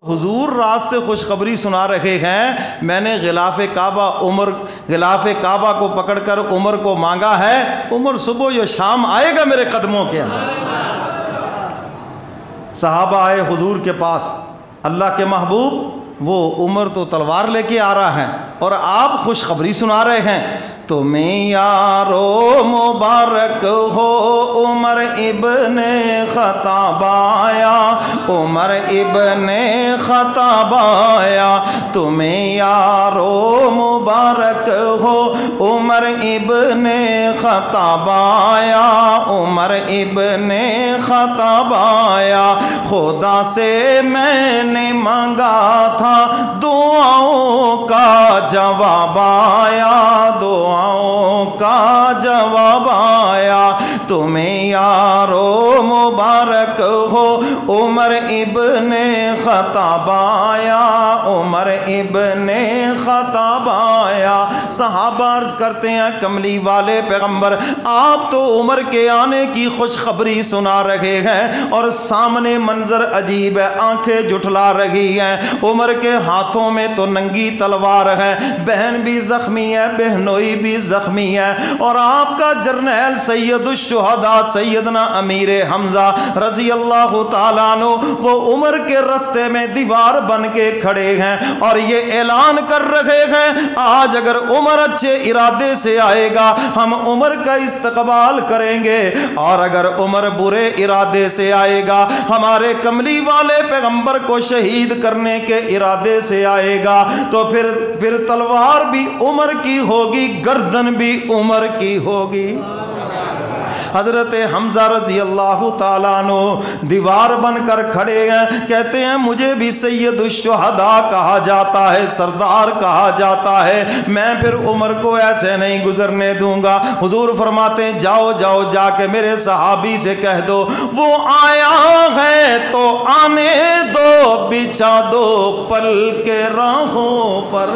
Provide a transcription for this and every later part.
حضور رات سے خوشخبری سنا رہے ہیں، میں نے غلاف کعبہ کو پکڑ کر عمر کو مانگا ہے، عمر صبح یا شام آئے گا میرے قدموں کے اندر۔ صحابہ آئے حضور کے پاس، اللہ کے محبوب وہ عمر تو تلوار لے کے آ رہا ہے اور آپ خوشخبری سنا رہے ہیں، تمہیں یارو مبارک ہو عمر ابن خطاب آیا، عمر ابن خطاب آیا، تمہیں یارو مبارک ہو عمر ابن خطاب آیا، عمر ابن خطاب آیا، خدا سے میں نے مانگا تھا دعاؤں کا جواب آیا، دعاؤں کا جواب آیا، تمہیں یارو مبارک ہو عمر ابن خطاب آیا، عمر ابن خطاب آیا۔ صحابہ عرض کرتے ہیں کملی والے پیغمبر آپ تو عمر کے آنے کی خوشخبری سنا رہے ہیں اور سامنے منظر عجیب ہے، آنکھیں جھٹلا رہی ہیں، عمر کے ہاتھوں میں تو ننگی تلوار ہے، بہن بھی زخمی ہے، بہنوئی بھی زخمی ہے، اور آپ کا جرنیل سید الشہداء سیدنا امیر حمزہ رضی اللہ تعالیٰ عنہ وہ عمر کے رستے میں دیوار بن کے کھڑے ہیں اور یہ اعلان کر رہے ہیں آج اگر عمر اچھے ارادے سے آئے گا ہم عمر کا استقبال کریں گے، اور اگر عمر برے ارادے سے آئے گا ہمارے کملی والے پیغمبر کو شہید کرنے کے ارادے سے آئے گا تو پھر تلوار بھی عمر کی ہوگی، گردن بھی عمر کی ہوگی۔ حضرت حمزہ رضی اللہ تعالیٰ عنہ دیوار بن کر کھڑے ہیں، کہتے ہیں مجھے بھی سید الشہداء کہا جاتا ہے، سردار کہا جاتا ہے، میں پھر عمر کو ایسے نہیں گزرنے دوں گا۔ حضور فرماتے ہیں جاؤ جاؤ جا کے میرے صحابی سے کہہ دو وہ آیا ہے تو آنے دو، بچھا دو پل کے راہوں پر،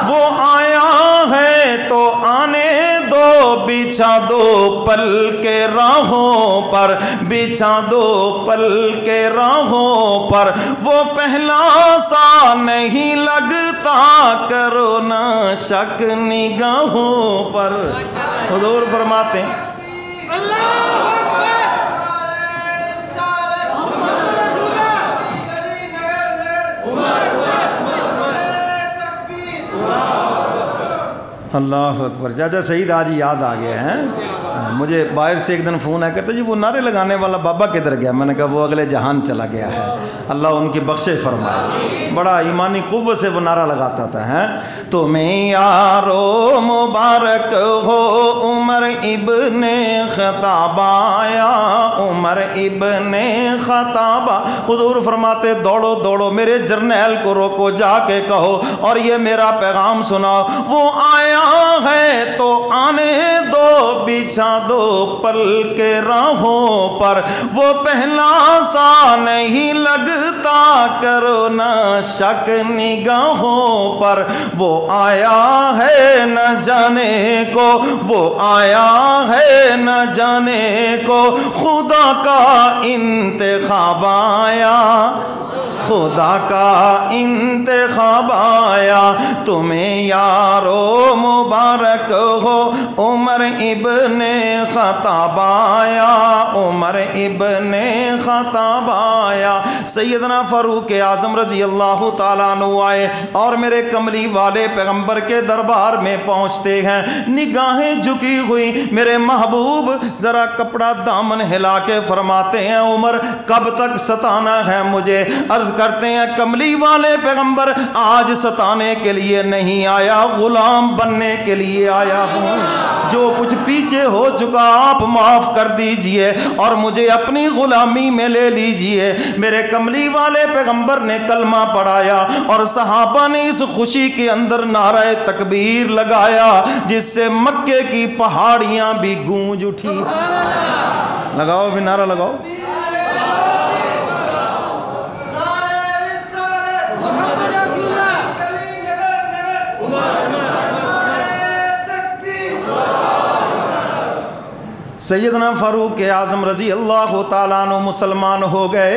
وہ آیا ہے تو آنے دو، بچھا دو پل کے راہوں پر، بچھا دو پل کے راہوں پر، وہ پہلا سا نہیں لگتا کرو نہ شک نگاہوں پر۔ حضور فرماتے ہیں اللہ اکبر۔ چاچا سعید آج یاد آ گیا ہے، مجھے باہر سے ایک دن فون ہے، کہتے جی وہ نعرے لگانے والا بابا کدھر گیا؟ میں نے کہا وہ اگلے جہان چلا گیا ہے، اللہ ان کی بخشے فرمائے، بڑا ایمانی قوت سے وہ نعرہ لگاتا تھا ہے تمہیں یارو مبارک ہو عمر ابن خطاب آیا، عمر ابن خطاب۔ حضور فرماتے دوڑو دوڑو میرے جرنیل کو روکو، جا کے کہو اور یہ میرا پیغام سناؤ، وہ آیا ہے تو آنے دو، بچھا دو پل کے راہوں پر، وہ پہلا سا نہیں لگتا کرو نہ شک نگاہوں پر، وہ آیا ہے نہ جانے کو، وہ آیا ہے نہ جانے کو، خدا کا انتخاب آیا، خدا کا انتخاب آیا، تمہیں یارو مبارک ہو عمر ابن خطاب آیا، عمر ابن خطاب آیا۔ سیدنا فاروق اعظم رضی اللہ تعالیٰ عنہ آئے اور میرے کملی والے پیغمبر کے دربار میں پہنچتے ہیں، نگاہیں جھکی ہوئی، میرے محبوب ذرا کپڑا دامن ہلا کے فرماتے ہیں عمر کب تک ستانا ہے مجھے؟ عرض کرتے ہیں کملی والے پیغمبر آج ستانے کے لیے نہیں آیا، غلام بننے کے لیے آیا ہوں، جو کچھ پیچھے ہو چکا آپ معاف کر دیجئے اور مجھے اپنی غلامی میں لے لیجئے۔ میرے کملی والے پیغمبر نے کلمہ پڑھایا اور صحابہ نے اس خوشی کے اندر نعرہ تکبیر لگایا جس سے مکے کی پہاڑیاں بھی گونج اٹھی۔ لگاؤ بھی نعرہ لگاؤ۔ سیدنا فاروق اعظم رضی اللہ تعالیٰ عنہ مسلمان ہو گئے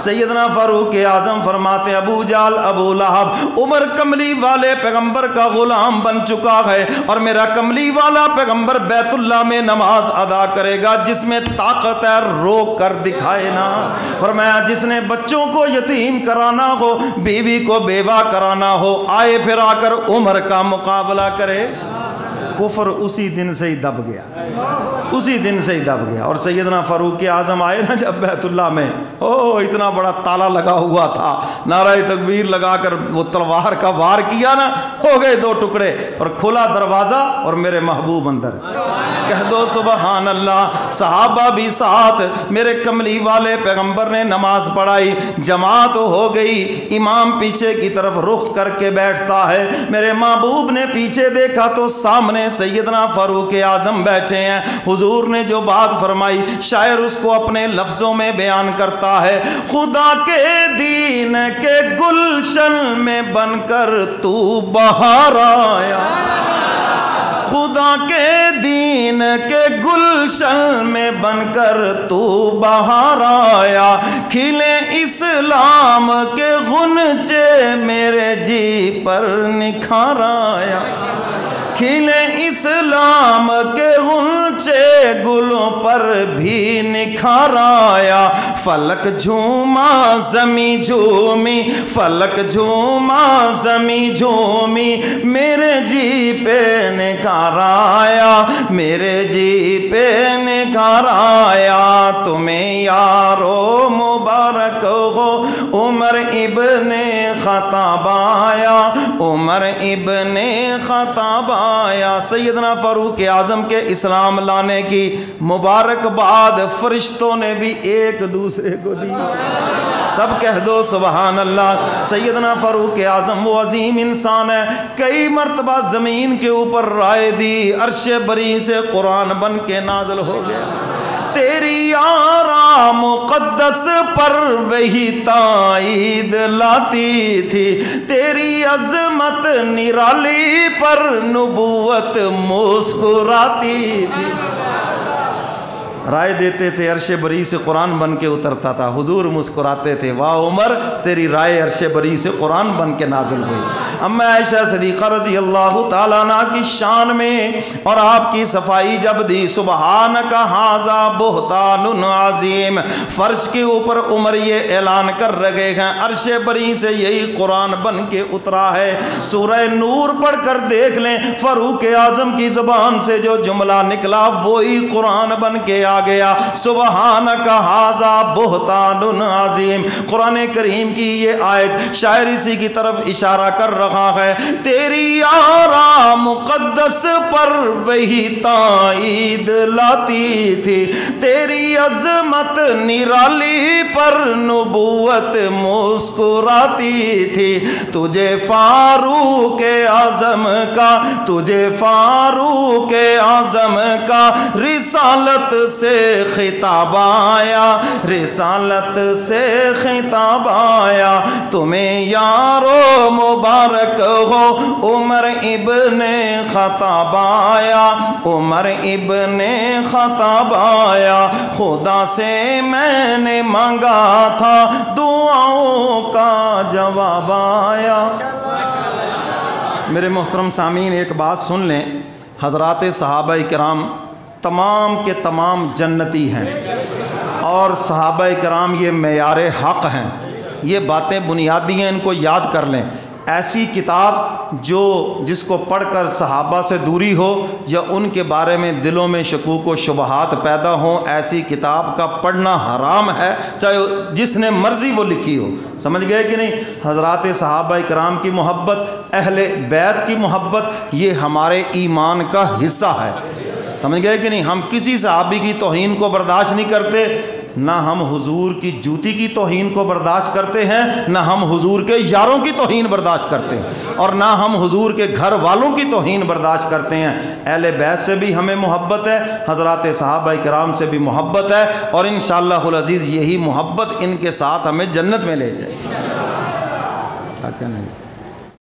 سیدنا فاروق اعظم فرماتے ابو جال ابو لہب عمر کملی والے پیغمبر کا غلام بن چکا ہے اور میرا کملی والا پیغمبر بیت اللہ میں نماز ادا کرے گا جس میں طاقت ہے روک کر دکھائے نا. فرمایا جس نے بچوں کو یتیم کرانا ہو بیوی کو بیوہ کرانا ہو آئے پھر آ کر عمر کا مقابلہ کرے. کفر اسی دن سے ہی دب گیا, اسی دن سے ہی دب گیا. اور سیدنا فاروق اعظم آئے نا جب بیت اللہ میں, اتنا بڑا تالا لگا ہوا تھا, نعرہ تکبیر لگا کر وہ تلوار کا وار کیا نا, ہو گئے دو ٹکڑے اور کھلا دروازہ اور میرے محبوب اندر. کہہ دو سبحان اللہ. صحابہ بھی ساتھ, میرے کملی والے پیغمبر نے نماز پڑھائی, جماعت ہو گئی, امام پیچھے کی طرف رخ کر کے بیٹھتا ہے. میرے محبوب نے پیچھے دیکھا تو سامنے سیدنا فاروق اعظم بیٹھے ہیں. حضور نے جو بات فرمائی شاعر اس کو اپنے لفظوں میں بیان کرتا ہے. خدا کے دین کے گلشن میں بن کر تو بہار آیا, خدا کے دین کے گلشن میں بن کر تو بہار آیا. کھلے اسلام کے غنچے میرے جی پر نکھار آیا, کھلے اسلام کے غنچے گلوں پر بھی نکھار آیا. فلک جھوما زمیں جھومی, فلک جھوما زمیں جھومی, میرے جی پہ نکھار آیا, میرے جی پہ نکھار آیا. تمہیں یارو مبارک ہو عمر ابن خطاب آیا, عمر ابن خطاب آیا. سیدنا فاروق اعظم کے اسلام لانے کی مبارکباد فرشتوں نے بھی ایک دوسرے کو دی. سب کہہ دو سبحان اللہ. سیدنا فاروق اعظم وہ عظیم انسان ہے, کئی مرتبہ زمین کے اوپر رائے دی, عرش بری سے قرآن بن کے نازل ہو گیا. تیری آرا مقدس پر وہی تائید لاتی تھی, تیری عظمت نرالی پر نبوت مسکراتی تھی. رائے دیتے تھے عرش بری سے قرآن بن کے اترتا تھا, حضور مسکراتے تھے واہ عمر تیری رائے عرش بری سے قرآن بن کے نازل ہوئی. اما عائشہ صدیقہ رضی اللہ تعالیٰ عنہ کی شان میں اور آپ کی صفائی جب دی, سبحانک ھذا بہتان عظیم, فرش کے اوپر عمر یہ اعلان کر رہے ہیں عرش بری سے یہی قرآن بن کے اترا ہے. سورہ نور پڑھ کر دیکھ لیں, فاروق اعظم کی زبان سے جو جملہ نکلا وہی قرآن بن کے آ گیا. سبحانک ھذا بہتان عظیم. قرآن کریم کی یہ آیت شاعر اسی کی طرف اشارہ کر رہا ہے. تیری آرا مقدس پر وہی تائید لاتی تھی, تیری عظمت نرالی پر نبوت مسکراتی تھی. تجھے فاروق اعظم کا, تجھے فاروق اعظم کا رسالت سے خطاب آیا, رسالت سے خطاب آیا. تمہیں یارو مبارک ہو عمر ابن خطاب آیا, عمر ابن خطاب آیا. خدا سے میں نے مانگا تھا دعاؤں کا جواب آیا. میرے محترم سامعین ایک بات سن لیں, حضرات صحابہ کرام تمام کے تمام جنتی ہیں اور صحابہ کرام یہ معیار حق ہیں. یہ باتیں بنیادی ہیں, ان کو یاد کر لیں. ایسی کتاب جس کو پڑھ کر صحابہ سے دوری ہو یا ان کے بارے میں دلوں میں شکوک و شبہات پیدا ہوں, ایسی کتاب کا پڑھنا حرام ہے, چاہے جس نے مرضی وہ لکھی ہو. سمجھ گئے کہ نہیں؟ حضرات صحابہ کرام کی محبت, اہل بیت کی محبت, یہ ہمارے ایمان کا حصہ ہے. سمجھ گئے کہ نہیں؟ ہم کسی صحابی کی توہین کو برداشت نہیں کرتے, نہ ہم حضور کی جوتی کی توہین کو برداشت کرتے ہیں, نہ ہم حضور کے یاروں کی توہین برداشت کرتے ہیں, اور نہ ہم حضور کے گھر والوں کی توہین برداشت کرتے ہیں. اہل بیت سے بھی ہمیں محبت ہے, حضرات صحابہ کرام سے بھی محبت ہے, اور انشاءاللہ العزیز یہی محبت ان کے ساتھ ہمیں جنت میں لے جائے.